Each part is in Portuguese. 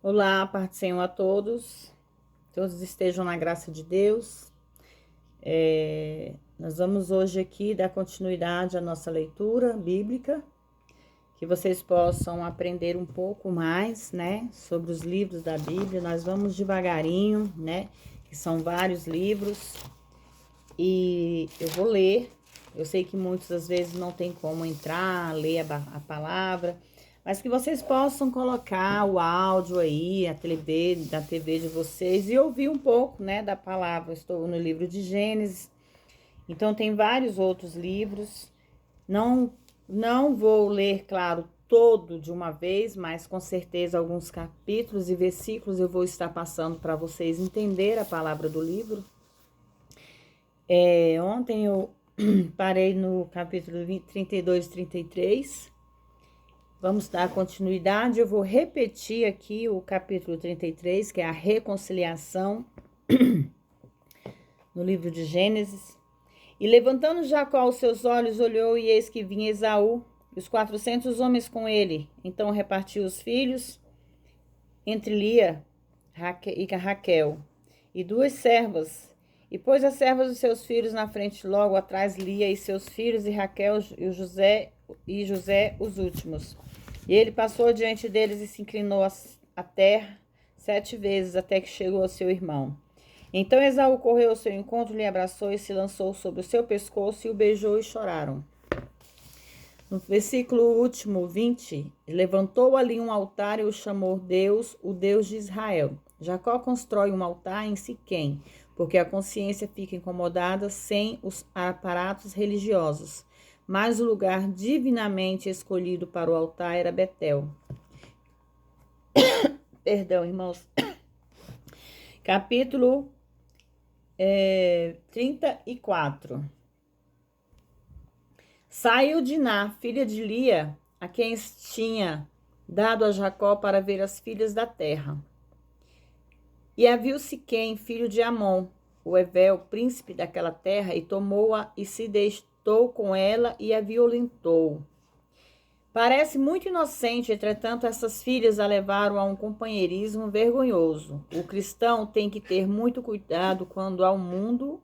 Olá, paz do Senhor a todos. Todos estejam na graça de Deus. Nós vamos hoje aqui dar continuidade à nossa leitura bíblica, que vocês possam aprender um pouco mais, né, sobre os livros da Bíblia. Nós vamos devagarinho, né, que são vários livros, e eu vou ler. Eu sei que muitas das vezes não tem como entrar, ler a palavra, mas que vocês possam colocar o áudio aí, da TV de vocês e ouvir um pouco, né, da palavra. Eu estou no livro de Gênesis, então tem vários outros livros. Não vou ler, claro, todo de uma vez, mas com certeza alguns capítulos e versículos eu vou estar passando para vocês entender a palavra do livro. Ontem eu parei no capítulo 32 e 33. Vamos dar continuidade. Eu vou repetir aqui o capítulo 33, que é a reconciliação, no livro de Gênesis. E levantando Jacó os seus olhos, olhou, e eis que vinha Esaú, e os 400 homens com ele. Então repartiu os filhos entre Lia e Raquel, e duas servas. E pôs as servas dos seus filhos na frente, logo atrás Lia e seus filhos, e Raquel e José os últimos. E ele passou diante deles e se inclinou à terra 7 vezes, até que chegou ao seu irmão. Então Esaú correu ao seu encontro, lhe abraçou e se lançou sobre o seu pescoço e o beijou, e choraram. No versículo último, 20, levantou ali um altar e o chamou Deus, o Deus de Israel. Jacó constrói um altar em Siquém, porque a consciência fica incomodada sem os aparatos religiosos. Mas o lugar divinamente escolhido para o altar era Betel. Perdão, irmãos. Capítulo 34. Saiu Diná, filha de Lia, a quem tinha dado a Jacó para ver as filhas da terra. E a viu Siquém, filho de Amon, o Hevel, príncipe daquela terra, e tomou-a e se deitou com ela e a violentou. Parece muito inocente, entretanto, essas filhas a levaram a um companheirismo vergonhoso. O cristão tem que ter muito cuidado quanto ao mundo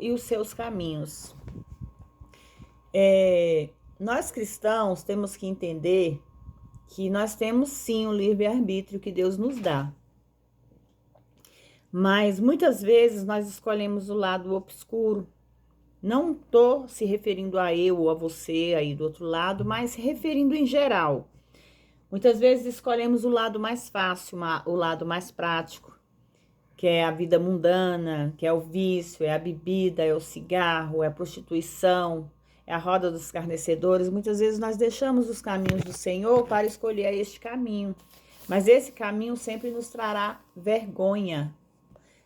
e os seus caminhos. Nós cristãos temos que entender que nós temos sim o livre-arbítrio que Deus nos dá. Mas muitas vezes nós escolhemos o lado obscuro. Não estou se referindo a eu ou a você aí do outro lado, mas se referindo em geral. Muitas vezes escolhemos o lado mais fácil, o lado mais prático, que é a vida mundana, que é o vício, é a bebida, é o cigarro, é a prostituição, é a roda dos escarnecedores. Muitas vezes nós deixamos os caminhos do Senhor para escolher este caminho. Mas esse caminho sempre nos trará vergonha,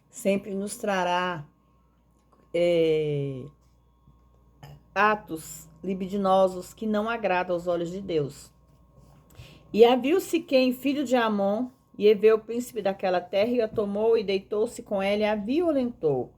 sempre nos trará atos libidinosos que não agradam aos olhos de Deus. E viu Siquém, filho de Amon, e Eveu, príncipe daquela terra, e a tomou e deitou-se com ela e a violentou.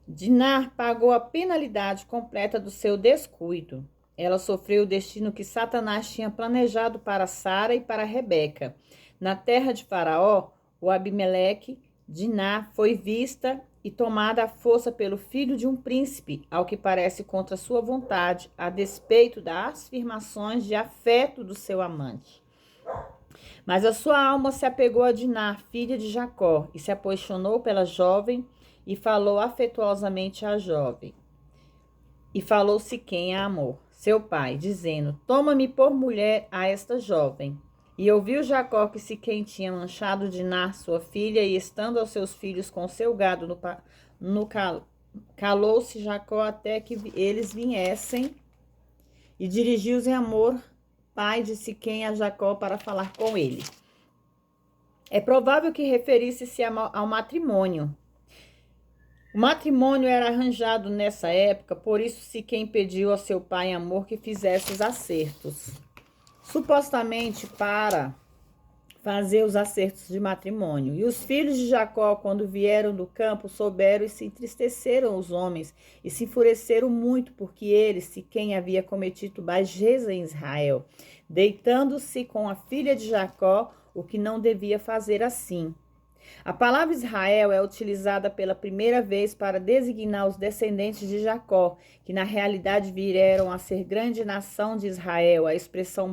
Diná pagou a penalidade completa do seu descuido. Ela sofreu o destino que Satanás tinha planejado para Sara e para Rebeca. Na terra de Faraó, o Abimeleque, Diná foi vista e tomada à força pelo filho de um príncipe, ao que parece contra sua vontade, a despeito das afirmações de afeto do seu amante. Mas a sua alma se apegou a Diná, filha de Jacó, e se apaixonou pela jovem, e falou afetuosamente à jovem. E falou Siquém a Amor, seu pai, dizendo: toma-me por mulher a esta jovem. E ouviu Jacó que Siquém tinha manchado Diná, sua filha, e estando aos seus filhos com seu gado calou-se Jacó até que eles viessem, e dirigiu-se Amor, pai de Siquém, a Jacó para falar com ele. É provável que referisse-se ao matrimônio. O matrimônio era arranjado nessa época, por isso Siquém pediu ao seu pai Amor que fizesse os acertos. Supostamente para fazer os acertos de matrimônio. E os filhos de Jacó, quando vieram do campo, souberam e se entristeceram os homens, e se enfureceram muito, porque eles, Siquém, havia cometido baixeza em Israel. deitando-se com a filha de Jacó, o que não devia fazer assim. A palavra Israel é utilizada pela primeira vez para designar os descendentes de Jacó, que na realidade vieram a ser grande nação de Israel. A expressão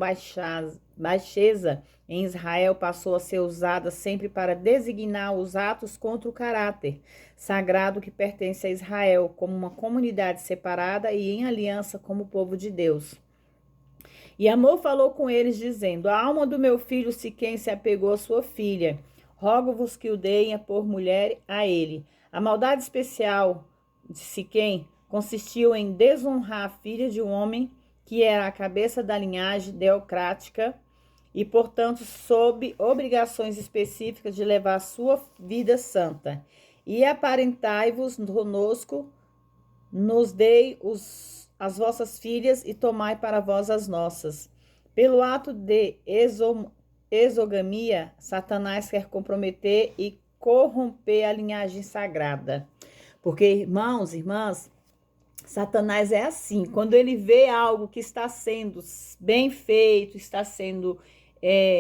baixeza em Israel passou a ser usada sempre para designar os atos contra o caráter sagrado que pertence a Israel, como uma comunidade separada e em aliança como povo de Deus. E Amor falou com eles, dizendo: a alma do meu filho Siquém se apegou à sua filha. Rogo-vos que o deem por mulher a ele. A maldade especial de Siquém consistiu em desonrar a filha de um homem que era a cabeça da linhagem teocrática e, portanto, sob obrigações específicas de levar a sua vida santa. E aparentai-vos conosco, nos dei as vossas filhas e tomai para vós as nossas. Pelo ato de exogamia, Satanás quer comprometer e corromper a linhagem sagrada. Porque, irmãos, irmãs, Satanás é assim. Quando ele vê algo que está sendo bem feito, está sendo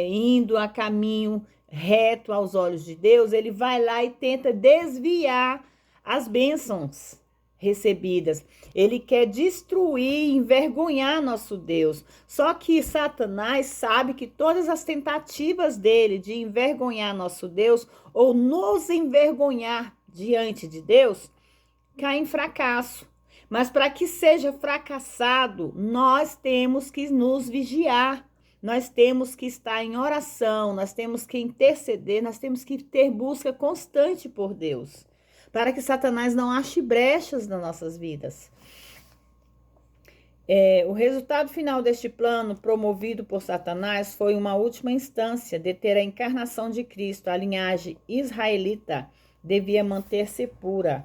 indo a caminho reto aos olhos de Deus, ele vai lá e tenta desviar as bênçãos recebidas. Ele quer destruir, envergonhar nosso Deus. Só que Satanás sabe que todas as tentativas dele de envergonhar nosso Deus ou nos envergonhar diante de Deus caem em fracasso. Mas para que seja fracassado, nós temos que nos vigiar. Nós temos que estar em oração, nós temos que interceder, nós temos que ter busca constante por Deus, para que Satanás não ache brechas nas nossas vidas. O resultado final deste plano, promovido por Satanás, foi uma última instância de ter a encarnação de Cristo. A linhagem israelita devia manter-se pura.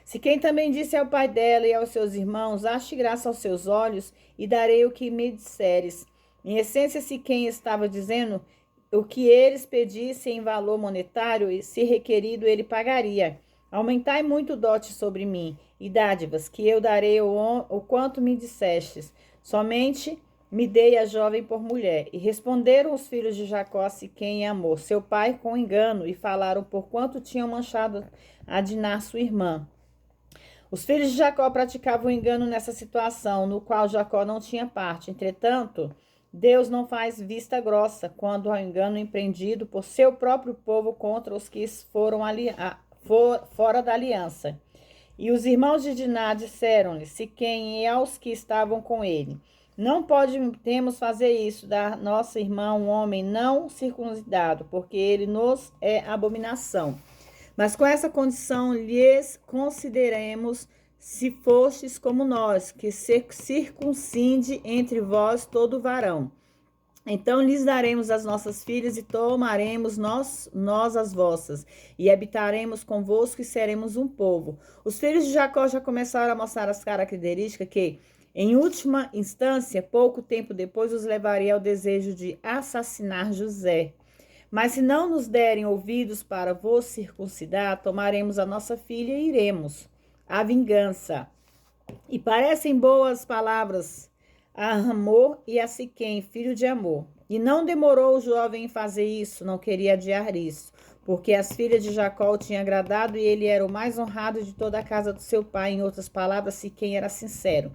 Siquém também disse ao pai dela e aos seus irmãos: ache graça aos seus olhos e darei o que me disseres. Em essência, Siquém estava dizendo o que eles pedissem em valor monetário, e se requerido, ele pagaria. Aumentai muito o dote sobre mim, e dádivas, que eu darei o quanto me dissestes. Somente me dei a jovem por mulher. E responderam os filhos de Jacó a Siquém e Amor, seu pai, com engano, e falaram por quanto tinham manchado a Diná, sua irmã. Os filhos de Jacó praticavam engano nessa situação, no qual Jacó não tinha parte. Entretanto, Deus não faz vista grossa quando há engano empreendido por seu próprio povo contra os que foram fora da aliança. E os irmãos de Diná disseram-lhe, Siquém e aos que estavam com ele: não podemos fazer isso, dar nossa irmã um homem não circuncidado, porque ele nos é abominação. Mas com essa condição lhes consideremos, se fostes como nós, que se circuncide entre vós todo varão. Então lhes daremos as nossas filhas e tomaremos nós as vossas, e habitaremos convosco e seremos um povo. Os filhos de Jacó já começaram a mostrar as características que, em última instância, pouco tempo depois, os levaria ao desejo de assassinar José. Mas se não nos derem ouvidos para vos circuncidar, tomaremos a nossa filha e iremos à vingança. E parecem boas palavras a Amor e a Siquém, filho de Amor. E não demorou o jovem em fazer isso, não queria adiar isso, porque as filhas de Jacó o tinham agradado e ele era o mais honrado de toda a casa do seu pai. Em outras palavras, Siquém era sincero.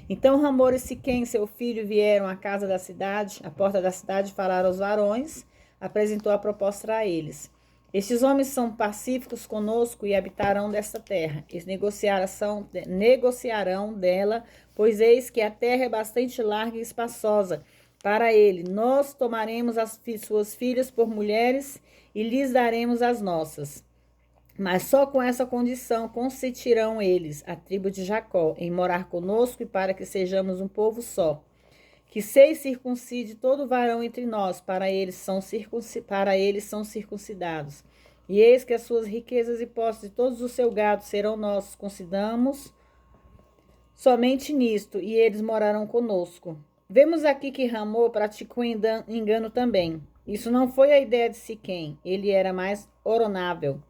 Então Amor e Siquém, seu filho, vieram à casa da cidade, à porta da cidade, falaram aos varões, apresentou a proposta a eles. Estes homens são pacíficos conosco e habitarão desta terra. Eles negociarão dela, pois eis que a terra é bastante larga e espaçosa para ele. Nós tomaremos as suas filhas por mulheres e lhes daremos as nossas. Mas só com essa condição consentirão eles, a tribo de Jacó, em morar conosco e para que sejamos um povo só. Que se circuncide todo varão entre nós, para eles são circuncidados. E eis que as suas riquezas e posses de todos o seu gado serão nossos. Considamos somente nisto, e eles morarão conosco. Vemos aqui que Ramô praticou engano também. Isso não foi a ideia de Siquém, ele era mais oronável.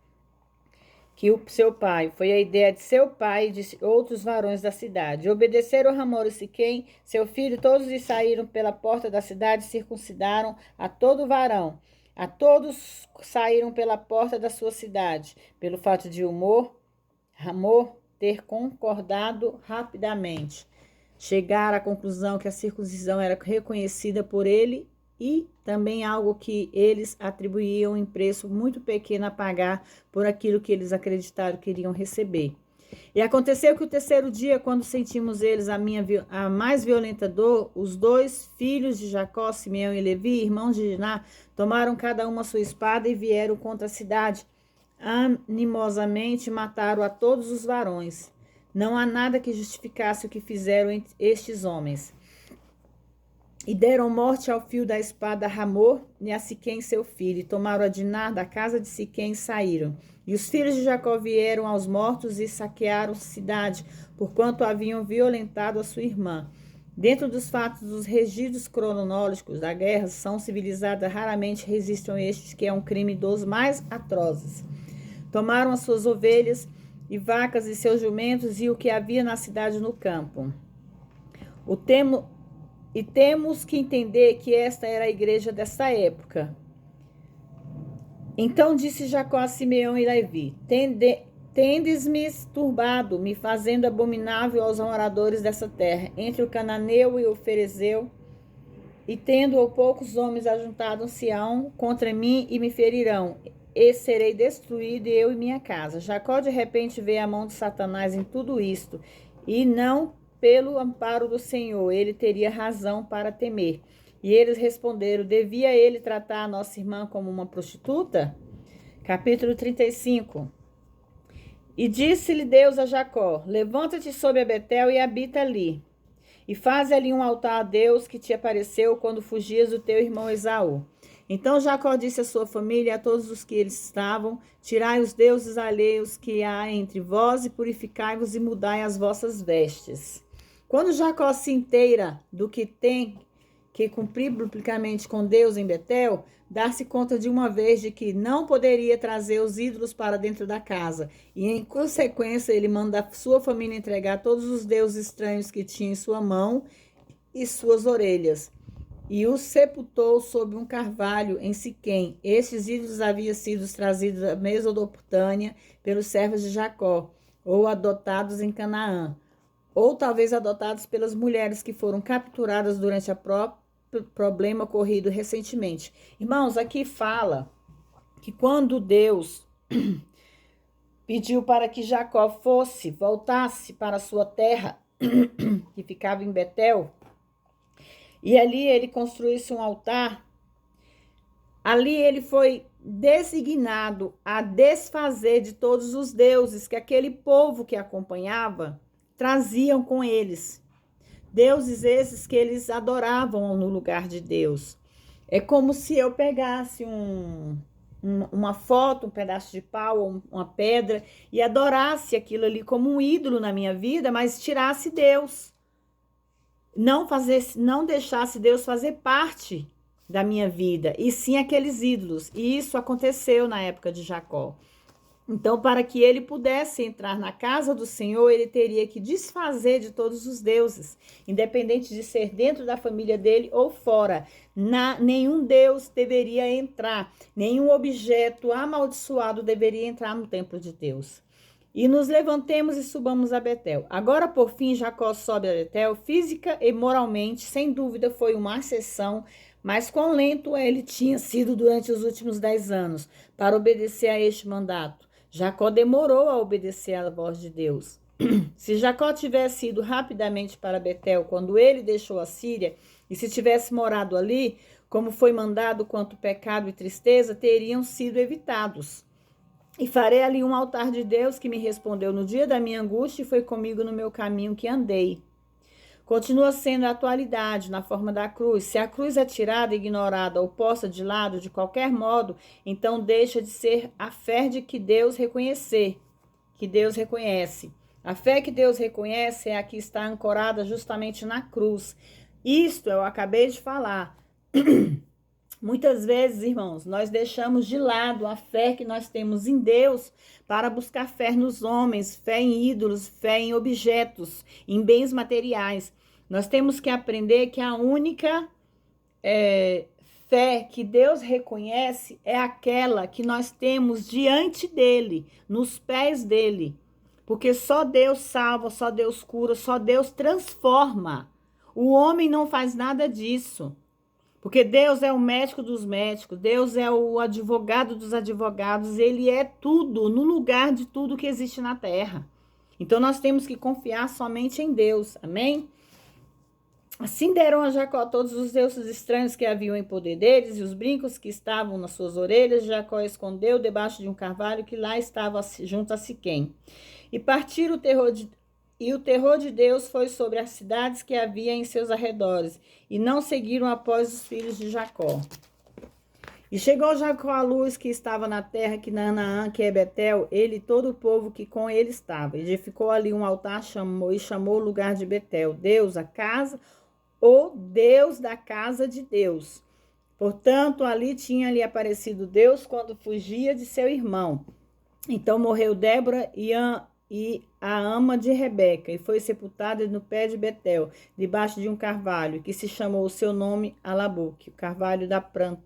que o seu pai, foi a ideia de seu pai e de outros varões da cidade. Obedeceram Hamor e Siquém, seu filho, todos e saíram pela porta da cidade, circuncidaram a todo varão. A todos saíram pela porta da sua cidade, pelo fato de Hamor ter concordado rapidamente. Chegar à conclusão que a circuncisão era reconhecida por ele e também algo que eles atribuíam em preço muito pequeno a pagar por aquilo que eles acreditaram que iriam receber. E aconteceu que o terceiro dia, quando sentimos eles a mais violenta dor, os dois filhos de Jacó, Simeão e Levi, irmãos de Diná, tomaram cada uma sua espada e vieram contra a cidade. Animosamente mataram a todos os varões. Não há nada que justificasse o que fizeram estes homens. E deram morte ao fio da espada a Hamor e a Siquém seu filho, e tomaram a Diná da casa de Siquém e saíram. E os filhos de Jacó vieram aos mortos e saquearam a cidade, porquanto haviam violentado a sua irmã. Dentro dos fatos dos registros cronológicos da guerra, são civilizadas raramente resistem a estes, que é um crime dos mais atrozes. Tomaram as suas ovelhas e vacas e seus jumentos e o que havia na cidade no campo. E temos que entender que esta era a igreja dessa época. Então disse Jacó a Simeão e Levi: tendes-me turbado, me fazendo abominável aos moradores dessa terra, entre o cananeu e o ferezeu, e tendo poucos homens ajuntado-se contra mim e me ferirão, e serei destruído, eu e minha casa. Jacó de repente vê a mão de Satanás em tudo isto, e não pelo amparo do Senhor, ele teria razão para temer. E eles responderam: devia ele tratar a nossa irmã como uma prostituta? Capítulo 35. E disse-lhe Deus a Jacó: levanta-te sobre a Betel e habita ali, e faz ali um altar a Deus que te apareceu quando fugias do teu irmão Esaú. Então Jacó disse à sua família e a todos os que eles estavam: tirai os deuses alheios que há entre vós e purificai-vos e mudai as vossas vestes. Quando Jacó se inteira do que tem que cumprir publicamente com Deus em Betel, dar-se conta de uma vez de que não poderia trazer os ídolos para dentro da casa. E em consequência ele manda a sua família entregar todos os deuses estranhos que tinha em sua mão e suas orelhas. E os sepultou sob um carvalho em Siquém. Estes ídolos haviam sido trazidos da Mesopotâmia pelos servos de Jacó, ou adotados em Canaã, ou talvez adotados pelas mulheres que foram capturadas durante o problema ocorrido recentemente. Irmãos, aqui fala que quando Deus pediu para que Jacó voltasse para a sua terra, que ficava em Betel, e ali ele construísse um altar, ali ele foi designado a desfazer de todos os deuses que aquele povo que acompanhava traziam com eles. Deuses esses que eles adoravam no lugar de Deus. É como se eu pegasse uma foto, um pedaço de pau, uma pedra, e adorasse aquilo ali como um ídolo na minha vida, mas tirasse Deus. Não deixasse Deus fazer parte da minha vida, e sim aqueles ídolos. E isso aconteceu na época de Jacó. Então, para que ele pudesse entrar na casa do Senhor, ele teria que desfazer de todos os deuses, independente de ser dentro da família dele ou fora. Nenhum deus deveria entrar, nenhum objeto amaldiçoado deveria entrar no templo de Deus. E nos levantemos e subamos a Betel. Agora, por fim, Jacó sobe a Betel. Física e moralmente, sem dúvida, foi uma exceção, mas quão lento ele tinha sido durante os últimos 10 anos para obedecer a este mandato. Jacó demorou a obedecer à voz de Deus. Se Jacó tivesse ido rapidamente para Betel quando ele deixou a Síria, e se tivesse morado ali, como foi mandado quanto pecado e tristeza, teriam sido evitados. E farei ali um altar de Deus que me respondeu no dia da minha angústia e foi comigo no meu caminho que andei. Continua sendo a atualidade na forma da cruz. Se a cruz é tirada, ignorada ou posta de lado de qualquer modo, então deixa de ser a fé de que Deus reconhece. A fé que Deus reconhece é a que está ancorada justamente na cruz. Isto eu acabei de falar. Muitas vezes, irmãos, nós deixamos de lado a fé que nós temos em Deus para buscar fé nos homens, fé em ídolos, fé em objetos, em bens materiais. Nós temos que aprender que a única fé que Deus reconhece é aquela que nós temos diante dele, nos pés dele. Porque só Deus salva, só Deus cura, só Deus transforma. O homem não faz nada disso. Porque Deus é o médico dos médicos, Deus é o advogado dos advogados, ele é tudo, no lugar de tudo que existe na terra. Então nós temos que confiar somente em Deus, amém? Assim deram a Jacó todos os deuses estranhos que haviam em poder deles e os brincos que estavam nas suas orelhas. Jacó escondeu debaixo de um carvalho que lá estava junto a Siquém. E partiram o terror de Deus foi sobre as cidades que havia em seus arredores, e não seguiram após os filhos de Jacó. E chegou Jacó à luz que estava na terra que Canaã, que é Betel, ele e todo o povo que com ele estava. Edificou ali um altar chamou o lugar de Betel, Deus, a casa, o Deus da casa de Deus. Portanto, ali tinha-lhe aparecido Deus quando fugia de seu irmão. Então morreu Débora e a ama de Rebeca, e foi sepultada no pé de Betel, debaixo de um carvalho, que se chamou o seu nome Alabuque, o carvalho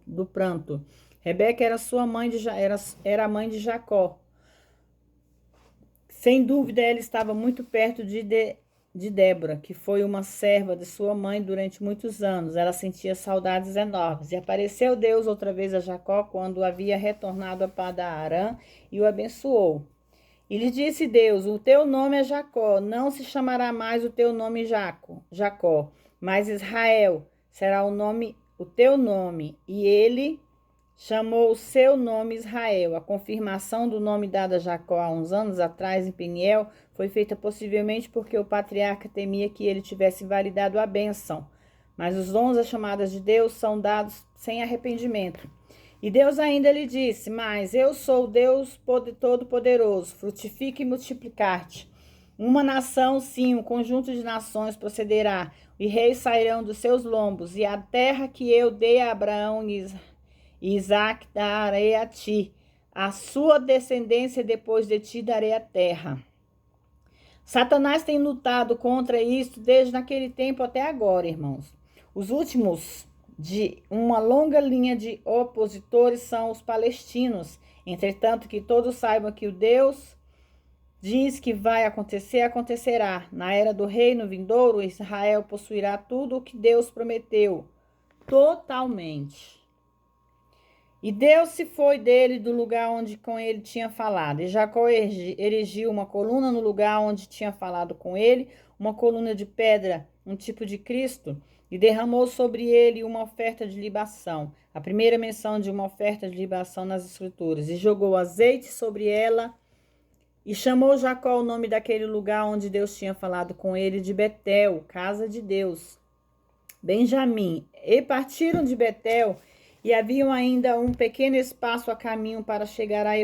do pranto. Rebeca era a mãe de Jacó. Sem dúvida, ela estava muito perto de Débora, que foi uma serva de sua mãe durante muitos anos. Ela sentia saudades enormes. E apareceu Deus outra vez a Jacó quando havia retornado a Padan-Arã e o abençoou. E lhe disse Deus: o teu nome é Jacó, não se chamará mais o teu nome Jacó, mas Israel será o teu nome. E ele chamou o seu nome Israel. A confirmação do nome dado a Jacó há uns anos atrás em Peniel foi feita possivelmente porque o patriarca temia que ele tivesse invalidado a bênção. Mas os dons, as chamadas de Deus, são dados sem arrependimento. E Deus ainda lhe disse: mas eu sou o Deus Todo-Poderoso, frutifique e multiplicar-te. Uma nação, sim, um conjunto de nações procederá, e reis sairão dos seus lombos, e a terra que eu dei a Abraão e Isaque darei a ti, a sua descendência depois de ti darei a terra. Satanás tem lutado contra isso desde naquele tempo até agora, irmãos. Os últimos de uma longa linha de opositores são os palestinos. Entretanto, que todos saibam que o Deus diz que vai acontecer, acontecerá. Na era do reino vindouro, Israel possuirá tudo o que Deus prometeu, totalmente. E Deus se foi dele do lugar onde com ele tinha falado. E Jacó erigiu uma coluna no lugar onde tinha falado com ele, uma coluna de pedra, um tipo de Cristo, e derramou sobre ele uma oferta de libação, a primeira menção de uma oferta de libação nas Escrituras, e jogou azeite sobre ela, e chamou Jacó o nome daquele lugar onde Deus tinha falado com ele de Betel, casa de Deus. Benjamim. E partiram de Betel, e haviam ainda um pequeno espaço a caminho para chegar a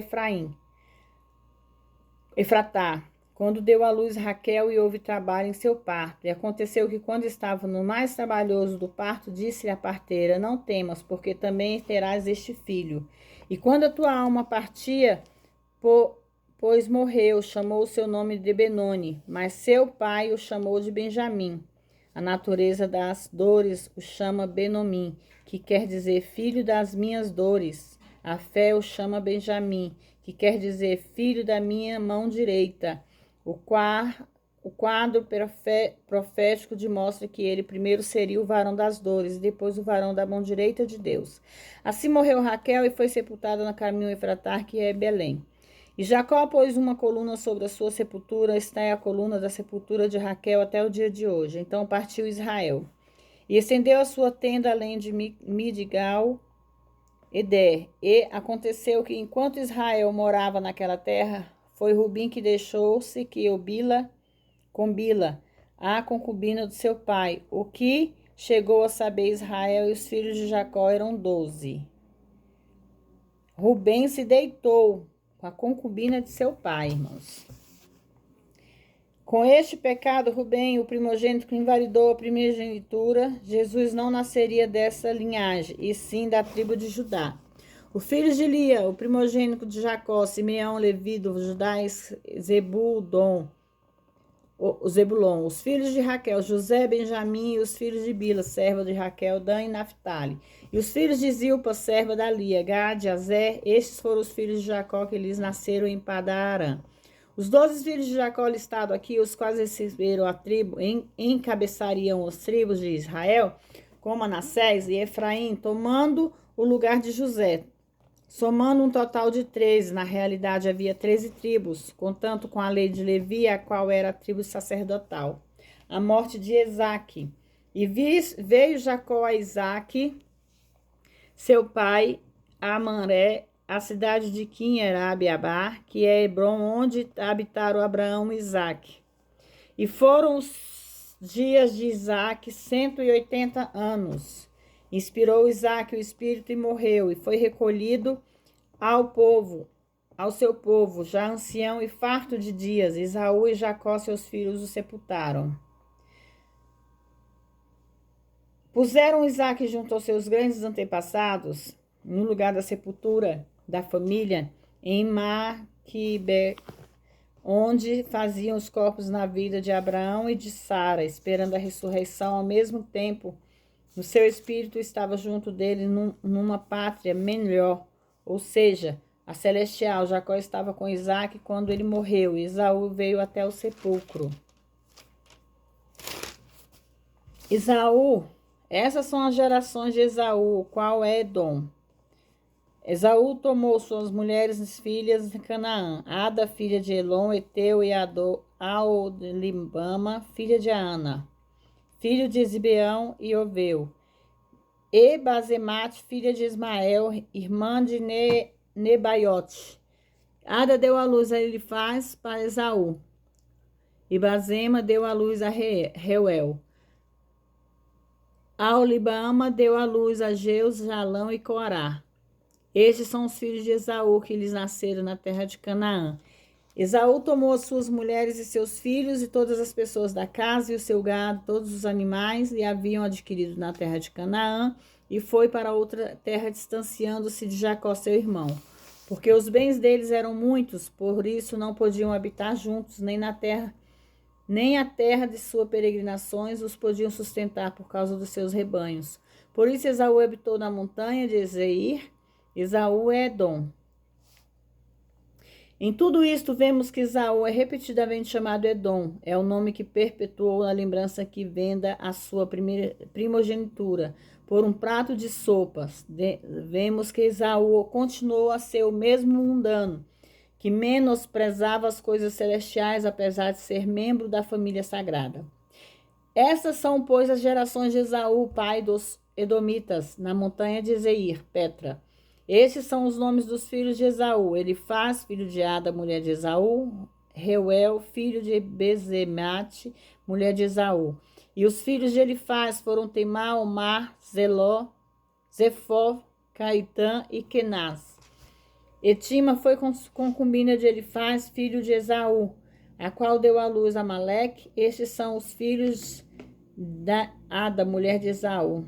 Efratá, quando deu à luz Raquel e houve trabalho em seu parto. E aconteceu que, quando estava no mais trabalhoso do parto, disse-lhe a parteira: não temas, porque também terás este filho. E quando a tua alma partia, pois morreu, chamou o seu nome de Benoni, mas seu pai o chamou de Benjamim. A natureza das dores o chama Benomim, que quer dizer filho das minhas dores. A fé o chama Benjamim, que quer dizer filho da minha mão direita. O quadro profético demonstra que ele primeiro seria o varão das dores e depois o varão da mão direita de Deus. Assim morreu Raquel e foi sepultada no caminho Efratá, que é Belém. E Jacó pôs uma coluna sobre a sua sepultura, esta é a coluna da sepultura de Raquel até o dia de hoje. Então partiu Israel. E estendeu a sua tenda além de Midgal, Eder. E aconteceu que, enquanto Israel morava naquela terra, foi Rubim que deixou-se que com Bila, a concubina do seu pai. O que chegou a saber Israel, e os filhos de Jacó eram 12. Rubem se deitou com a concubina de seu pai, irmãos. Com este pecado, Rubem, o primogênito que invalidou a primogenitura, Jesus não nasceria dessa linhagem, e sim da tribo de Judá. Os filhos de Lia, o primogênito de Jacó, Simeão, Levi, do Judá, Zebulon. Os filhos de Raquel, José, Benjamim, e os filhos de Bila, serva de Raquel, Dan e Naphtali. E os filhos de Zilpa, serva da Lia, Gad, Azer, estes foram os filhos de Jacó que lhes nasceram em Padarã. Os 12 filhos de Jacó listados aqui, os quais receberam a tribo, encabeçariam os tribos de Israel, como Manassés e Efraim, tomando o lugar de José, somando um total de 13. Na realidade, havia 13 tribos, contanto com a lei de Levi, a qual era a tribo sacerdotal. A morte de Isaque. E veio Jacó a Isaque, seu pai, a Manré, a cidade de Quim-Erabe-Abar, que é Hebron, onde habitaram Abraão e Isaque. E foram os dias de Isaque 180 anos. Inspirou Isaque o espírito e morreu, e foi recolhido ao seu povo, já ancião e farto de dias. Esaú e Jacó, seus filhos, o sepultaram. Puseram Isaque junto aos seus grandes antepassados, no lugar da sepultura da família, em Maquibé, onde faziam os corpos na vida de Abraão e de Sara, esperando a ressurreição. Ao mesmo tempo, o seu espírito estava junto dele numa pátria melhor, ou seja, a celestial. Jacó estava com Isaque quando ele morreu. Esaú veio até o sepulcro. Esaú, essas são as gerações de Esaú, qual é Edom. Esaú tomou suas mulheres filhas de Canaã, Ada, filha de Elon, Eteu, e Aolibama, filha de Ana, filho de Zibeão e Oveu, e Bazemate, filha de Ismael, irmã de Nebaiote. Ada deu à luz a Elifaz para Esaú, e Bazema deu à luz a Reuel. Aolibama deu à luz a Jeus, Jalão e Corá. Estes são os filhos de Esaú que lhes nasceram na terra de Canaã. Esaú tomou as suas mulheres e seus filhos e todas as pessoas da casa e o seu gado, todos os animais, e haviam adquirido na terra de Canaã, e foi para outra terra, distanciando-se de Jacó, seu irmão. Porque os bens deles eram muitos, por isso não podiam habitar juntos, nem a terra de suas peregrinações os podiam sustentar por causa dos seus rebanhos. Por isso Esaú habitou na montanha de Seir. Esaú é Edom. Em tudo isto, vemos que Esaú é repetidamente chamado Edom. É o nome que perpetuou a lembrança que venda a sua primogenitura por um prato de sopas. Vemos que Esaú continuou a ser o mesmo mundano, que menosprezava as coisas celestiais, apesar de ser membro da família sagrada. Essas são, pois, as gerações de Esaú, pai dos Edomitas, na montanha de Seir, Petra. Estes são os nomes dos filhos de Esaú: Elifaz, filho de Ada, mulher de Esaú; Reuel, filho de Bezemate, mulher de Esaú. E os filhos de Elifaz foram Temá, Omar, Zeló, Zefó, Caitã e Kenaz. Etima foi concubina de Elifaz, filho de Esaú, a qual deu à luz a Maleque. Estes são os filhos da Ada, mulher de Esaú.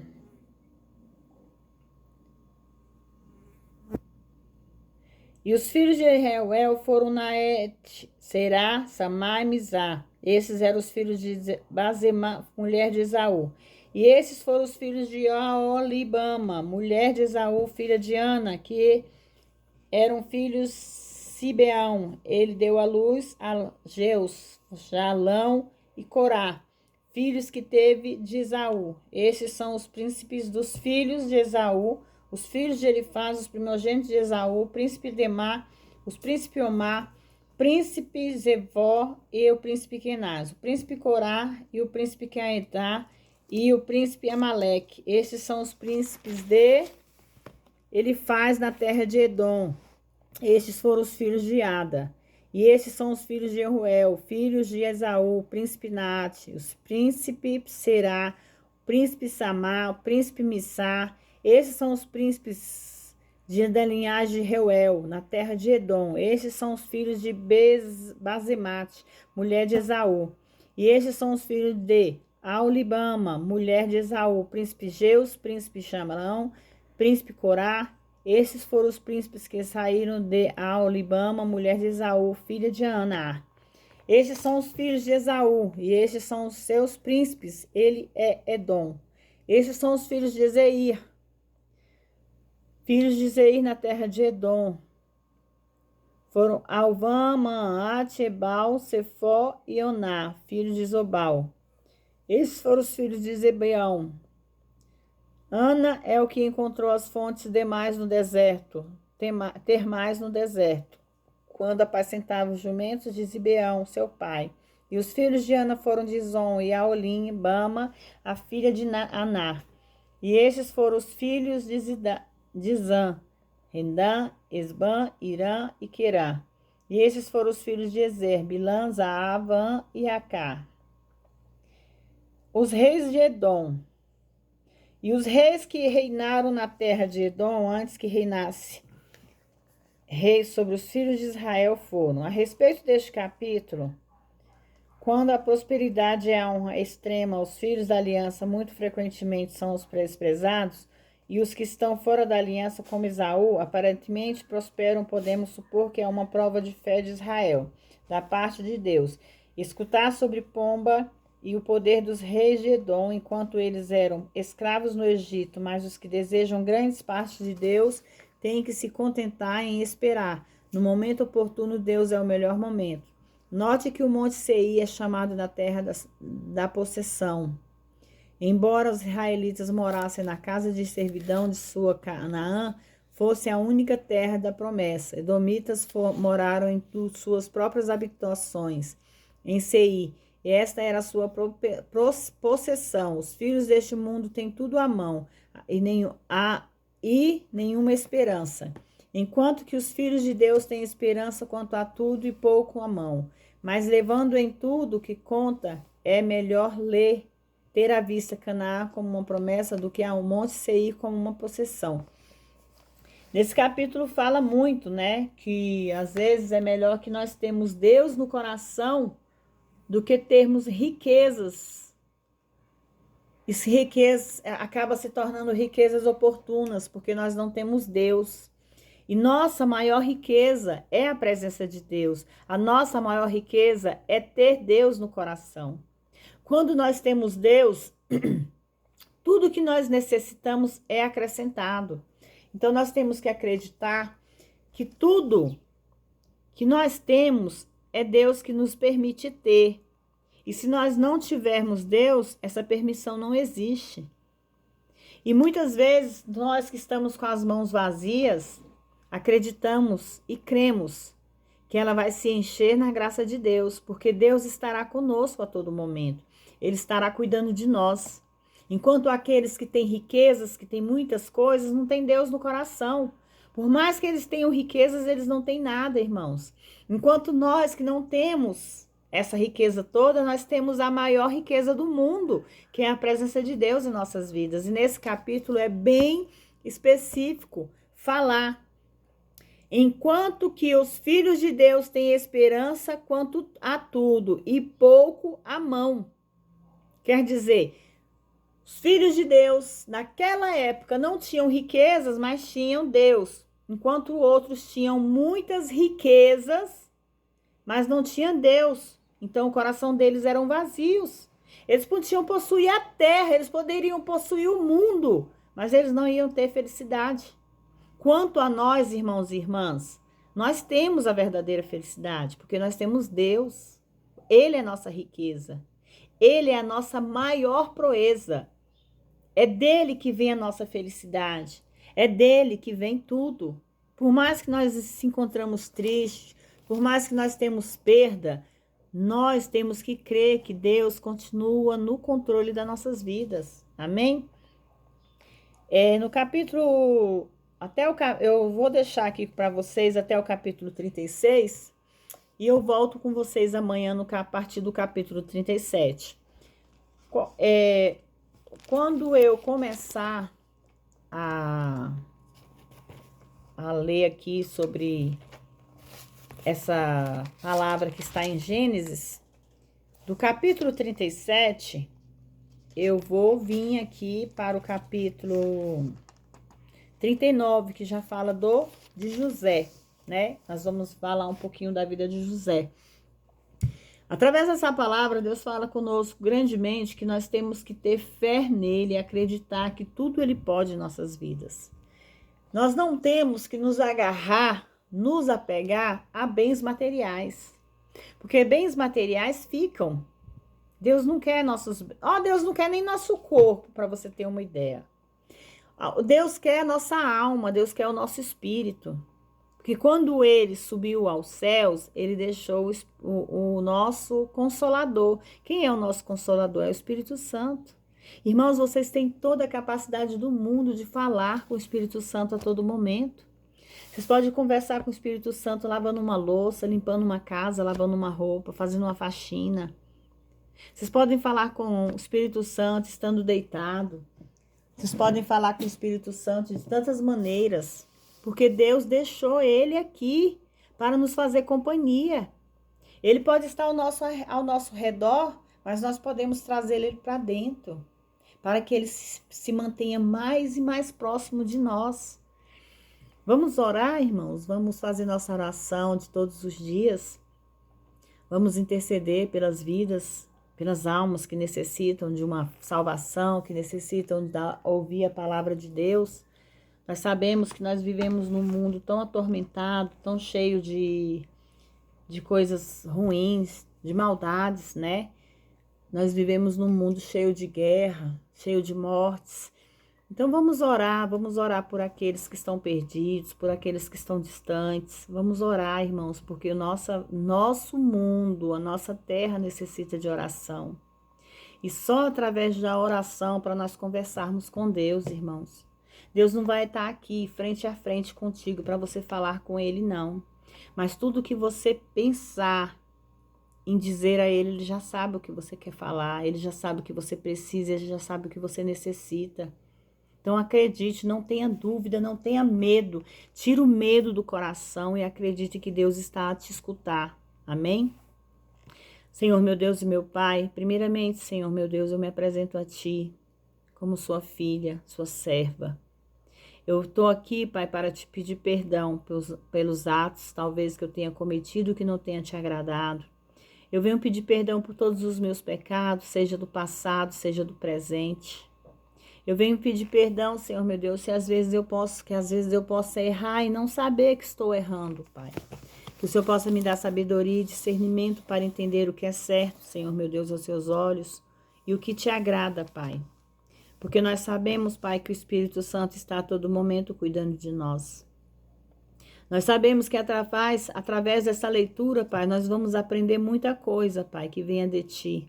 E os filhos de Reuel foram Naete, Será, Samá e Mizá. Esses eram os filhos de Bazemá, mulher de Esaú. E esses foram os filhos de Aolibama, mulher de Esaú, filha de Ana, que eram filhos Sibeão. Ele deu à luz a Jeus, Jalão e Corá, filhos que teve de Esaú. Esses são os príncipes dos filhos de Esaú, os filhos de Elifaz, os primogênitos de Esaú, o príncipe Demá, os príncipe Omar, príncipe Zevó e o príncipe Kenaz, o príncipe Corá e o príncipe Caetá e o príncipe Amaleque. Esses são os príncipes de Elifaz na terra de Edom. Estes foram os filhos de Ada. E estes são os filhos de Reuel, filhos de Esaú, o príncipe Naate, os príncipe Será, o príncipe Samá, o príncipe Missá. Esses são os príncipes da linhagem de Reuel, na terra de Edom. Estes são os filhos de Basemate, mulher de Esaú. E estes são os filhos de Aulibama, mulher de Esaú, príncipe Geus, príncipe Chamalão, príncipe Corá. Estes foram os príncipes que saíram de Aulibama, mulher de Esaú, filha de Aná. Estes são os filhos de Esaú, e estes são os seus príncipes, ele é Edom. Estes são os filhos de Zeir, na terra de Edom. Foram Alvã, Maat, Ebal, Cefó e Oná, filhos de Zobal. Esses foram os filhos de Zebeão. Ana é o que encontrou as fontes demais no deserto, termais no deserto, quando apacentava os jumentos de Zibeão, seu pai. E os filhos de Ana foram Dizon e Aolim, Bama, a filha de Aná. E estes foram os filhos de Zã, Rendã, Esbã, Irã e Querá. E estes foram os filhos de Ezer, Bilã, Zaavã e Acá. Os reis de Edom. E os reis que reinaram na terra de Edom, antes que reinasse reis sobre os filhos de Israel, foram. A respeito deste capítulo, quando a prosperidade é a honra extrema, os filhos da aliança muito frequentemente são os desprezados, e os que estão fora da aliança, como Esaú, aparentemente prosperam, podemos supor que é uma prova de fé de Israel, da parte de Deus. Escutar sobre pomba e o poder dos reis de Edom, enquanto eles eram escravos no Egito, mas os que desejam grandes partes de Deus têm que se contentar em esperar. No momento oportuno, Deus é o melhor momento. Note que o Monte Seir é chamado da terra da possessão. Embora os israelitas morassem na casa de servidão de sua Canaã, fosse a única terra da promessa. Edomitas moraram em suas próprias habitações, em Seir, e esta era a sua possessão. Os filhos deste mundo têm tudo à mão, e nenhuma esperança. Enquanto que os filhos de Deus têm esperança quanto a tudo e pouco à mão. Mas levando em tudo o que conta, é melhor ter à vista Canaã como uma promessa do que ao Monte Seir como uma possessão. Nesse capítulo fala muito, né, que às vezes é melhor que nós temos Deus no coração do que termos riquezas. E riquezas acaba se tornando riquezas oportunas, porque nós não temos Deus. E nossa maior riqueza é a presença de Deus. A nossa maior riqueza é ter Deus no coração. Quando nós temos Deus, tudo que nós necessitamos é acrescentado. Então nós temos que acreditar que tudo que nós temos é Deus que nos permite ter. E se nós não tivermos Deus, essa permissão não existe. E muitas vezes nós que estamos com as mãos vazias, acreditamos e cremos que ela vai se encher na graça de Deus, porque Deus estará conosco a todo momento. Ele estará cuidando de nós. Enquanto aqueles que têm riquezas, que têm muitas coisas, não têm Deus no coração. Por mais que eles tenham riquezas, eles não têm nada, irmãos. Enquanto nós que não temos essa riqueza toda, nós temos a maior riqueza do mundo, que é a presença de Deus em nossas vidas. E nesse capítulo é bem específico falar. Enquanto que os filhos de Deus têm esperança quanto a tudo e pouco à mão. Quer dizer, os filhos de Deus naquela época não tinham riquezas, mas tinham Deus. Enquanto outros tinham muitas riquezas, mas não tinham Deus. Então o coração deles eram vazios. Eles podiam possuir a terra, eles poderiam possuir o mundo, mas eles não iam ter felicidade. Quanto a nós, irmãos e irmãs, nós temos a verdadeira felicidade, porque nós temos Deus. Ele é nossa riqueza. Ele é a nossa maior proeza. É dele que vem a nossa felicidade. É dele que vem tudo. Por mais que nós se encontramos tristes, por mais que nós temos perda, nós temos que crer que Deus continua no controle das nossas vidas. Amém? No capítulo... eu vou deixar aqui para vocês até o capítulo 36 e eu volto com vocês amanhã a partir do capítulo 37. Quando eu começar a a ler aqui sobre essa palavra que está em Gênesis, do capítulo 37, eu vou vir aqui para o capítulo 39, que já fala de José, né? Nós vamos falar um pouquinho da vida de José. Através dessa palavra, Deus fala conosco grandemente que nós temos que ter fé nele e acreditar que tudo ele pode em nossas vidas. Nós não temos que nos apegar a bens materiais, porque bens materiais ficam. Deus não quer Deus não quer nem nosso corpo, para você ter uma ideia. Deus quer a nossa alma, Deus quer o nosso espírito. Porque quando ele subiu aos céus, ele deixou o nosso Consolador. Quem é o nosso Consolador? É o Espírito Santo. Irmãos, vocês têm toda a capacidade do mundo de falar com o Espírito Santo a todo momento. Vocês podem conversar com o Espírito Santo lavando uma louça, limpando uma casa, lavando uma roupa, fazendo uma faxina. Vocês podem falar com o Espírito Santo estando deitado. Vocês podem falar com o Espírito Santo de tantas maneiras. Porque Deus deixou ele aqui para nos fazer companhia. Ele pode estar ao nosso redor, mas nós podemos trazer ele para dentro, para que ele se mantenha mais e mais próximo de nós. Vamos orar, irmãos? Vamos fazer nossa oração de todos os dias? Vamos interceder pelas vidas, pelas almas que necessitam de uma salvação, que necessitam de ouvir a palavra de Deus. Nós sabemos que nós vivemos num mundo tão atormentado, tão cheio de coisas ruins, de maldades, né? Nós vivemos num mundo cheio de guerra, cheio de mortes. Então vamos orar por aqueles que estão perdidos, por aqueles que estão distantes. Vamos orar, irmãos, porque o nosso mundo, a nossa terra necessita de oração. E só através da oração para nós conversarmos com Deus, irmãos. Deus não vai estar aqui frente a frente contigo para você falar com ele, não. Mas tudo que você pensar em dizer a ele, ele já sabe o que você quer falar, ele já sabe o que você precisa, ele já sabe o que você necessita. Então acredite, não tenha dúvida, não tenha medo. Tira o medo do coração e acredite que Deus está a te escutar. Amém? Senhor, meu Deus e meu Pai, primeiramente, Senhor, meu Deus, eu me apresento a Ti como sua filha, sua serva. Eu estou aqui, Pai, para te pedir perdão pelos atos, talvez, que eu tenha cometido que não tenha te agradado. Eu venho pedir perdão por todos os meus pecados, seja do passado, seja do presente. Eu venho pedir perdão, Senhor, meu Deus, que às vezes eu possa errar e não saber que estou errando, Pai. Que o Senhor possa me dar sabedoria e discernimento para entender o que é certo, Senhor, meu Deus, aos seus olhos e o que te agrada, Pai. Porque nós sabemos, Pai, que o Espírito Santo está a todo momento cuidando de nós. Nós sabemos que através dessa leitura, Pai, nós vamos aprender muita coisa, Pai, que venha de Ti.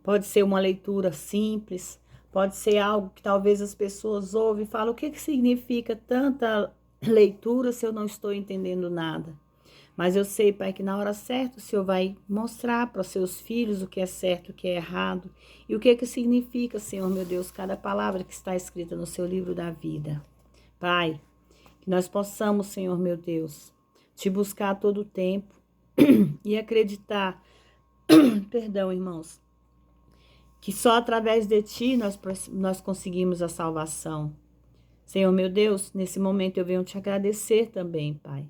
Pode ser uma leitura simples, pode ser algo que talvez as pessoas ouvem e falam, o que significa tanta leitura se eu não estou entendendo nada? Mas eu sei, Pai, que na hora certa o Senhor vai mostrar para os seus filhos o que é certo, o que é errado. E o que significa, Senhor, meu Deus, cada palavra que está escrita no seu livro da vida. Pai, que nós possamos, Senhor, meu Deus, te buscar a todo tempo e acreditar, perdão, irmãos, que só através de Ti nós conseguimos a salvação. Senhor, meu Deus, nesse momento eu venho te agradecer também, Pai.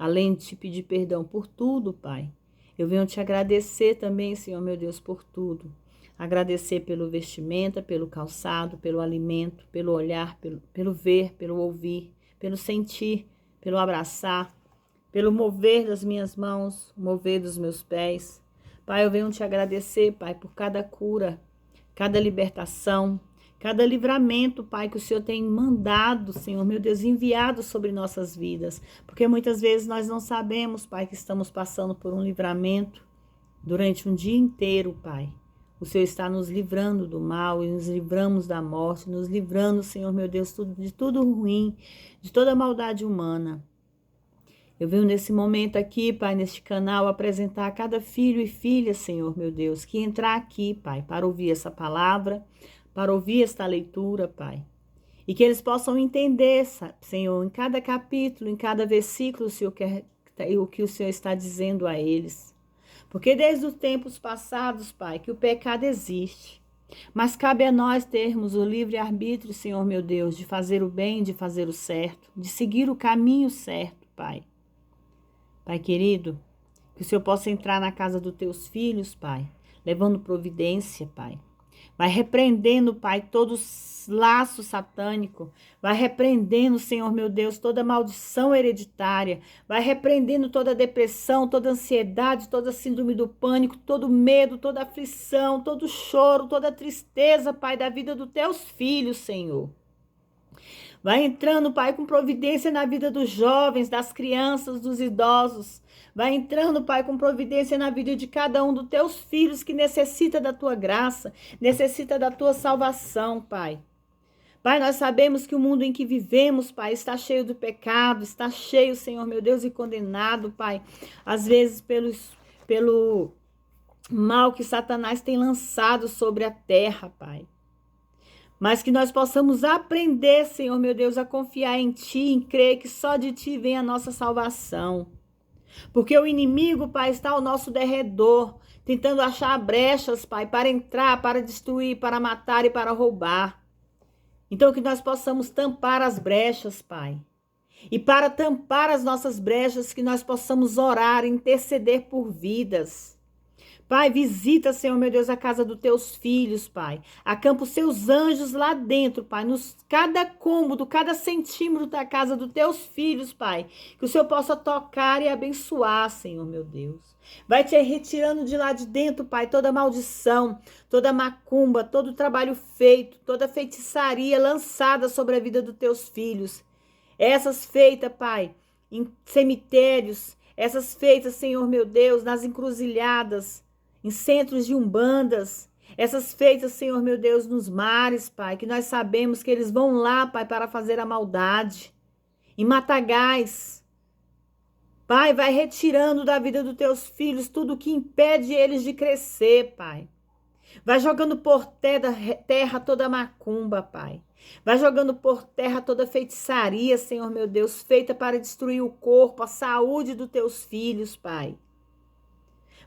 Além de te pedir perdão por tudo, Pai, eu venho te agradecer também, Senhor, meu Deus, por tudo. Agradecer pelo vestimenta, pelo calçado, pelo alimento, pelo olhar, pelo ver, pelo ouvir, pelo sentir, pelo abraçar, pelo mover das minhas mãos, mover dos meus pés. Pai, eu venho te agradecer, Pai, por cada cura, cada libertação, cada livramento, Pai, que o Senhor tem mandado, Senhor, meu Deus, enviado sobre nossas vidas. Porque muitas vezes nós não sabemos, Pai, que estamos passando por um livramento durante um dia inteiro, Pai. O Senhor está nos livrando do mal e nos livramos da morte, nos livrando, Senhor, meu Deus, de tudo ruim, de toda maldade humana. Eu venho nesse momento aqui, Pai, neste canal, apresentar a cada filho e filha, Senhor, meu Deus, que entrar aqui, Pai, para ouvir essa palavra, para ouvir esta leitura, Pai. E que eles possam entender, Senhor, em cada capítulo, em cada versículo, o que o Senhor está dizendo a eles. Porque desde os tempos passados, Pai, que o pecado existe. Mas cabe a nós termos o livre-arbítrio, Senhor meu Deus, de fazer o bem, de fazer o certo, de seguir o caminho certo, Pai. Pai querido, que o Senhor possa entrar na casa dos teus filhos, Pai, levando providência, Pai. Vai repreendendo, Pai, todos os laços satânicos. Vai repreendendo, Senhor meu Deus, toda maldição hereditária. Vai repreendendo toda depressão, toda ansiedade, toda síndrome do pânico, todo medo, toda aflição, todo choro, toda tristeza, Pai, da vida dos teus filhos, Senhor. Vai entrando, Pai, com providência na vida dos jovens, das crianças, dos idosos. Vai entrando, Pai, com providência na vida de cada um dos teus filhos que necessita da tua graça, necessita da tua salvação, Pai. Pai, nós sabemos que o mundo em que vivemos, Pai, está cheio do pecado, está cheio, Senhor meu Deus, e condenado, Pai, às vezes pelo mal que Satanás tem lançado sobre a terra, Pai. Mas que nós possamos aprender, Senhor meu Deus, a confiar em Ti, em crer que só de Ti vem a nossa salvação. Porque o inimigo, Pai, está ao nosso derredor, tentando achar brechas, Pai, para entrar, para destruir, para matar e para roubar. Então que nós possamos tampar as brechas, Pai. E para tampar as nossas brechas, que nós possamos orar, interceder por vidas. Pai, visita, Senhor meu Deus, a casa dos teus filhos, Pai. Acampa os seus anjos lá dentro, Pai. Cada cômodo, cada centímetro da casa dos teus filhos, Pai. Que o Senhor possa tocar e abençoar, Senhor meu Deus. Vai te retirando de lá de dentro, Pai, toda maldição, toda macumba, todo trabalho feito, toda feitiçaria lançada sobre a vida dos teus filhos. Essas feitas, Pai, em cemitérios, essas feitas, Senhor meu Deus, nas encruzilhadas, em centros de umbandas, essas feitas, Senhor meu Deus, nos mares, Pai, que nós sabemos que eles vão lá, Pai, para fazer a maldade, em matagais. Pai, vai retirando da vida dos teus filhos tudo que impede eles de crescer, Pai. Vai jogando por terra toda macumba, Pai. Vai jogando por terra toda feitiçaria, Senhor meu Deus, feita para destruir o corpo, a saúde dos teus filhos, Pai.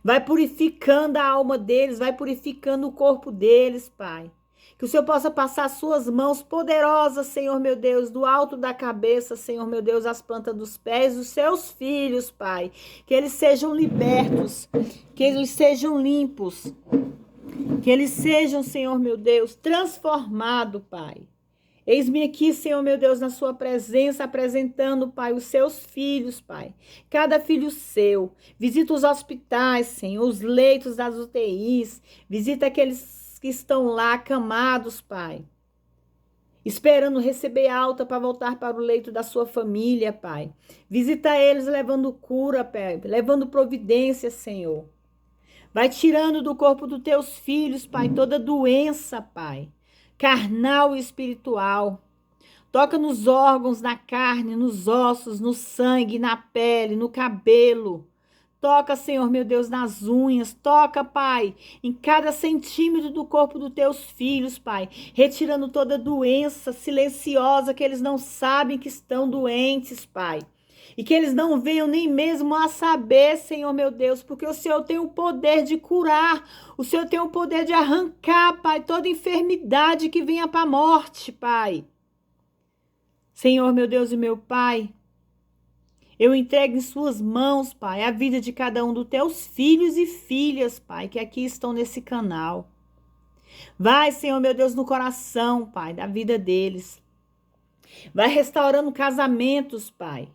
Vai purificando a alma deles, vai purificando o corpo deles, Pai. Que o Senhor possa passar suas mãos poderosas, Senhor meu Deus, do alto da cabeça, Senhor meu Deus, às plantas dos pés dos seus filhos, Pai. Que eles sejam libertos, que eles sejam limpos, que eles sejam, Senhor meu Deus, transformados, Pai. Eis-me aqui, Senhor meu Deus, na sua presença, apresentando, Pai, os seus filhos, Pai. Cada filho seu. Visita os hospitais, Senhor, os leitos das UTIs. Visita aqueles que estão lá acamados, Pai. Esperando receber alta para voltar para o leito da sua família, Pai. Visita eles levando cura, Pai, levando providência, Senhor. Vai tirando do corpo dos teus filhos, Pai, toda doença, Pai. Carnal e espiritual. Toca nos órgãos, na carne, nos ossos, no sangue, na pele, no cabelo. Toca, Senhor meu Deus, nas unhas. Toca, Pai, em cada centímetro do corpo dos teus filhos, Pai. Retirando toda doença silenciosa que eles não sabem que estão doentes, Pai. E que eles não venham nem mesmo a saber, Senhor meu Deus, porque o Senhor tem o poder de curar, o Senhor tem o poder de arrancar, Pai, toda enfermidade que venha para a morte, Pai. Senhor meu Deus e meu Pai, eu entrego em suas mãos, Pai, a vida de cada um dos teus filhos e filhas, Pai, que aqui estão nesse canal. Vai, Senhor meu Deus, no coração, Pai, da vida deles. Vai restaurando casamentos, Pai.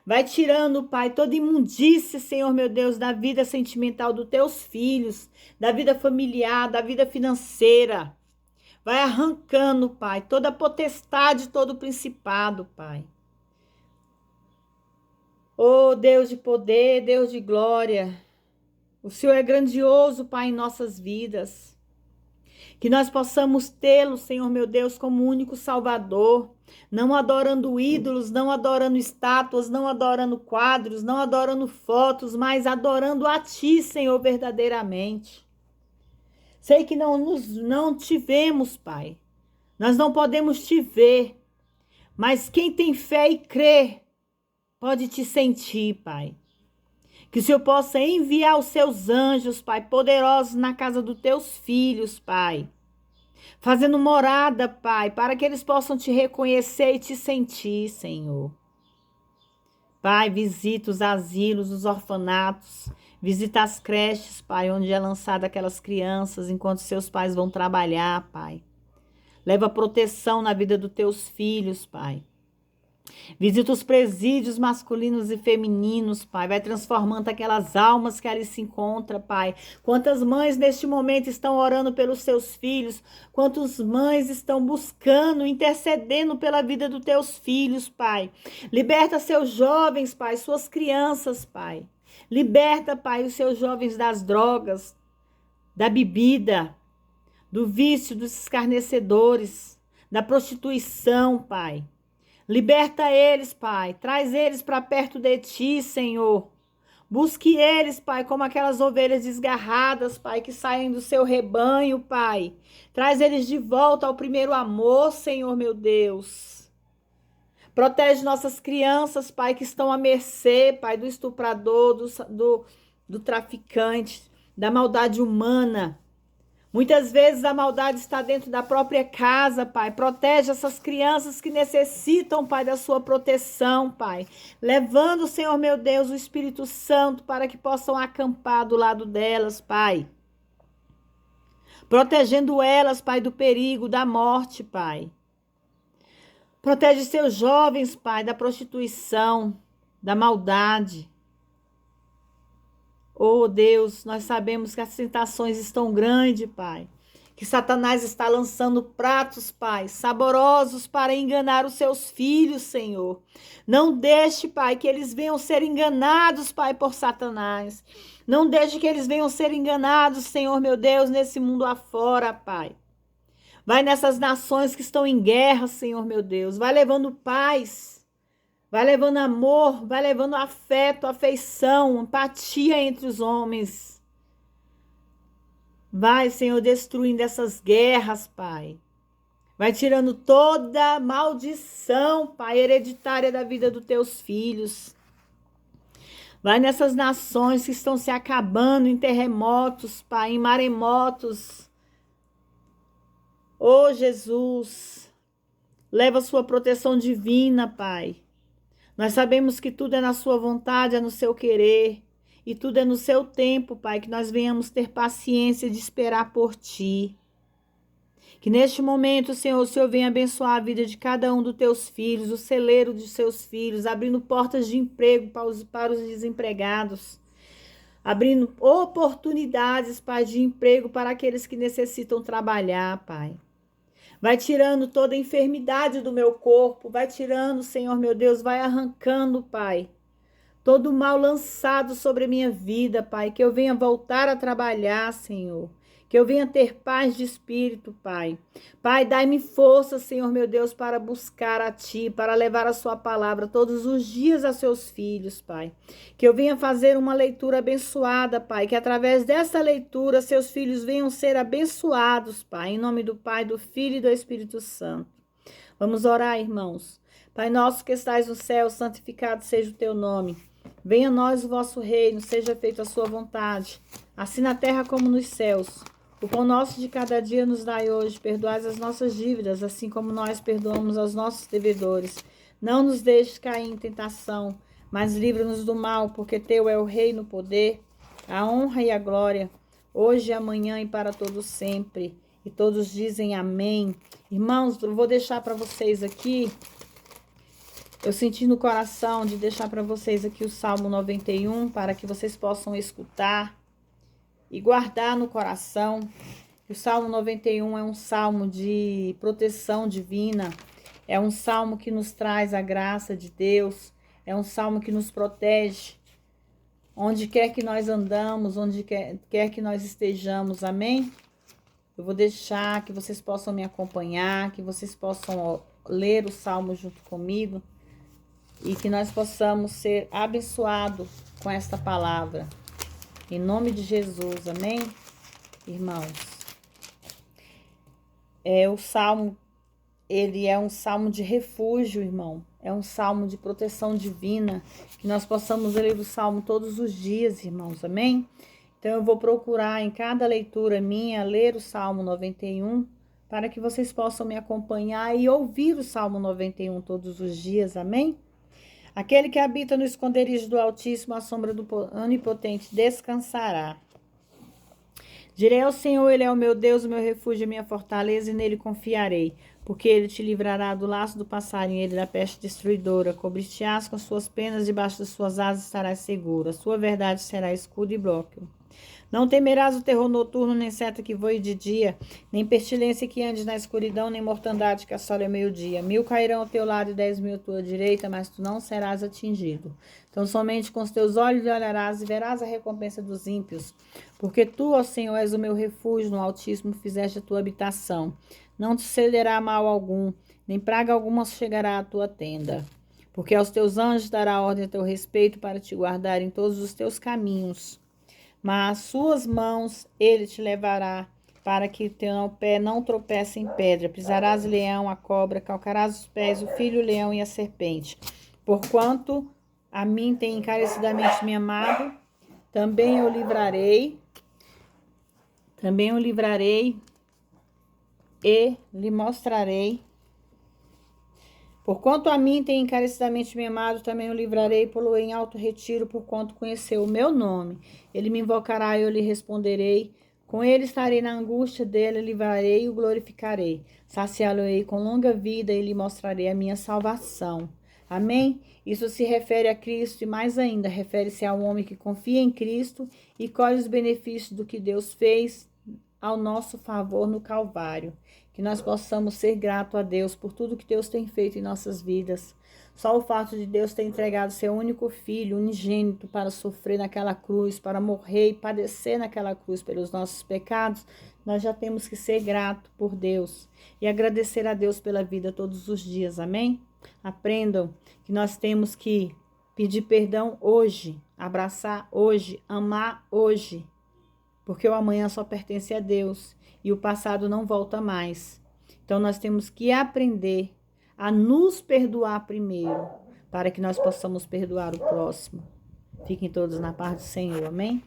Vai tirando, Pai, toda imundície, Senhor meu Deus, da vida sentimental dos teus filhos, da vida familiar, da vida financeira. Vai arrancando, Pai, toda potestade, todo principado, Pai. Oh, Deus de poder, Deus de glória. O Senhor é grandioso, Pai, em nossas vidas. Que nós possamos tê-lo, Senhor meu Deus, como único Salvador. Não adorando ídolos, não adorando estátuas, não adorando quadros, não adorando fotos, mas adorando a Ti, Senhor, verdadeiramente. Sei que não te vemos, Pai. Nós não podemos Te ver, Mas quem tem fé e crê pode te sentir, Pai. Que o Senhor possa enviar os seus anjos, Pai, poderosos na casa dos teus filhos, Pai. Fazendo morada, Pai, para que eles possam te reconhecer e te sentir, Senhor. Pai, visita os asilos, os orfanatos, visita as creches, Pai, onde é lançada aquelas crianças enquanto seus pais vão trabalhar, Pai. Leva proteção na vida dos teus filhos, Pai. Visita os presídios masculinos e femininos, Pai. Vai transformando aquelas almas que ali se encontram, Pai. Quantas mães neste momento estão orando pelos seus filhos. Quantas mães estão buscando, intercedendo pela vida dos teus filhos, Pai. Liberta seus jovens, Pai, suas crianças, Pai. Liberta, Pai, os seus jovens das drogas, da bebida, do vício, dos escarnecedores, da prostituição, Pai. Liberta eles, Pai. Traz eles para perto de ti, Senhor. Busque eles, Pai, como aquelas ovelhas desgarradas, Pai, que saem do seu rebanho, Pai. Traz eles de volta ao primeiro amor, Senhor, meu Deus. Protege nossas crianças, Pai, que estão à mercê, Pai, do estuprador, do traficante, da maldade humana. Muitas vezes a maldade está dentro da própria casa, Pai. Protege essas crianças que necessitam, Pai, da sua proteção, Pai. Levando, Senhor meu Deus, o Espírito Santo para que possam acampar do lado delas, Pai. Protegendo elas, Pai, do perigo, da morte, Pai. Protege seus jovens, Pai, da prostituição, da maldade. Oh, Deus, nós sabemos que as tentações estão grandes, Pai. Que Satanás está lançando pratos, Pai, saborosos para enganar os seus filhos, Senhor. Não deixe, Pai, que eles venham ser enganados, Pai, por Satanás. Não deixe que eles venham ser enganados, Senhor, meu Deus, nesse mundo afora, Pai. Vai nessas nações que estão em guerra, Senhor, meu Deus. Vai levando paz. Vai levando amor, vai levando afeto, afeição, empatia entre os homens. Vai, Senhor, destruindo essas guerras, Pai. Vai tirando toda maldição, Pai, hereditária da vida dos teus filhos. Vai nessas nações que estão se acabando em terremotos, Pai, em maremotos. Oh, Jesus, leva a sua proteção divina, Pai. Nós sabemos que tudo é na sua vontade, é no seu querer. E tudo é no seu tempo, Pai, que nós venhamos ter paciência de esperar por Ti. Que neste momento, Senhor, o Senhor venha abençoar a vida de cada um dos teus filhos, o celeiro de seus filhos, abrindo portas de emprego para os desempregados. Abrindo oportunidades, Pai, de emprego para aqueles que necessitam trabalhar, Pai. Vai tirando toda a enfermidade do meu corpo. Vai tirando, Senhor meu Deus. Vai arrancando, Pai. Todo o mal lançado sobre a minha vida, Pai. Que eu venha voltar a trabalhar, Senhor. Que eu venha ter paz de espírito, Pai. Pai, dai-me força, Senhor meu Deus, para buscar a Ti, para levar a Sua palavra todos os dias a Seus filhos, Pai. Que eu venha fazer uma leitura abençoada, Pai. Que através dessa leitura, Seus filhos venham ser abençoados, Pai. Em nome do Pai, do Filho e do Espírito Santo. Vamos orar, irmãos. Pai nosso que estais no céu, santificado seja o Teu nome. Venha a nós o vosso reino, seja feita a Sua vontade, assim na terra como nos céus. O pão nosso de cada dia nos dai hoje, perdoai as nossas dívidas, assim como nós perdoamos aos nossos devedores. Não nos deixes cair em tentação, mas livra-nos do mal, porque Teu é o reino, o poder, a honra e a glória, hoje, amanhã e para todos sempre. E todos dizem amém. Irmãos, eu vou deixar para vocês aqui, eu senti no coração de deixar para vocês aqui o Salmo 91, para que vocês possam escutar e guardar no coração. O Salmo 91 é um salmo de proteção divina, é um salmo que nos traz a graça de Deus, é um salmo que nos protege, onde quer que nós andamos, onde quer que nós estejamos, amém? Eu vou deixar que vocês possam me acompanhar, que vocês possam ler o salmo junto comigo e que nós possamos ser abençoados com esta palavra. Em nome de Jesus, amém? Irmãos, o Salmo ele é um salmo de refúgio, irmão. É um salmo de proteção divina. Que nós possamos ler o salmo todos os dias, irmãos. Amém? Então, eu vou procurar em cada leitura minha ler o Salmo 91, para que vocês possam me acompanhar e ouvir o Salmo 91 todos os dias. Amém? Aquele que habita no esconderijo do Altíssimo, à sombra do Onipotente, descansará. Direi ao Senhor, Ele é o meu Deus, o meu refúgio e minha fortaleza, e nele confiarei. Porque Ele te livrará do laço do passarinho, Ele da peste destruidora. Cobrir-te-ás com as suas penas, debaixo das suas asas estarás seguro. A sua verdade será escudo e bloco. Não temerás o terror noturno, nem seta que voe de dia, nem pestilência que ande na escuridão, nem mortandade que assole ao meio-dia. 1000 cairão ao teu lado e 10.000 à tua direita, mas tu não serás atingido. Então somente com os teus olhos olharás e verás a recompensa dos ímpios. Porque tu, ó Senhor, és o meu refúgio, no Altíssimo fizeste a tua habitação. Não te sucederá mal algum, nem praga alguma chegará à tua tenda. Porque aos teus anjos dará ordem a teu respeito para te guardar em todos os teus caminhos. Mas as suas mãos ele te levará, para que teu pé não tropece em pedra. Pisarás o leão, a cobra, calcarás os pés, o filho, o leão e a serpente. Porquanto a mim tem encarecidamente me amado, também o livrarei e lhe mostrarei. Porquanto a mim tem encarecidamente me amado, também o livrarei e pô-lo em alto retiro, porquanto conheceu o meu nome. Ele me invocará e eu lhe responderei. Com ele estarei na angústia dele, livrarei e o glorificarei. Saciá-lo-ei com longa vida e lhe mostrarei a minha salvação. Amém? Isso se refere a Cristo e mais ainda, refere-se ao homem que confia em Cristo e colhe os benefícios do que Deus fez ao nosso favor no Calvário. Que nós possamos ser gratos a Deus por tudo que Deus tem feito em nossas vidas. Só o fato de Deus ter entregado seu único filho, unigênito, para sofrer naquela cruz, para morrer e padecer naquela cruz pelos nossos pecados, nós já temos que ser gratos por Deus e agradecer a Deus pela vida todos os dias. Amém? Aprendam que nós temos que pedir perdão hoje, abraçar hoje, amar hoje, porque o amanhã só pertence a Deus e o passado não volta mais. Então, nós temos que aprender a nos perdoar primeiro, para que nós possamos perdoar o próximo. Fiquem todos na paz do Senhor, amém?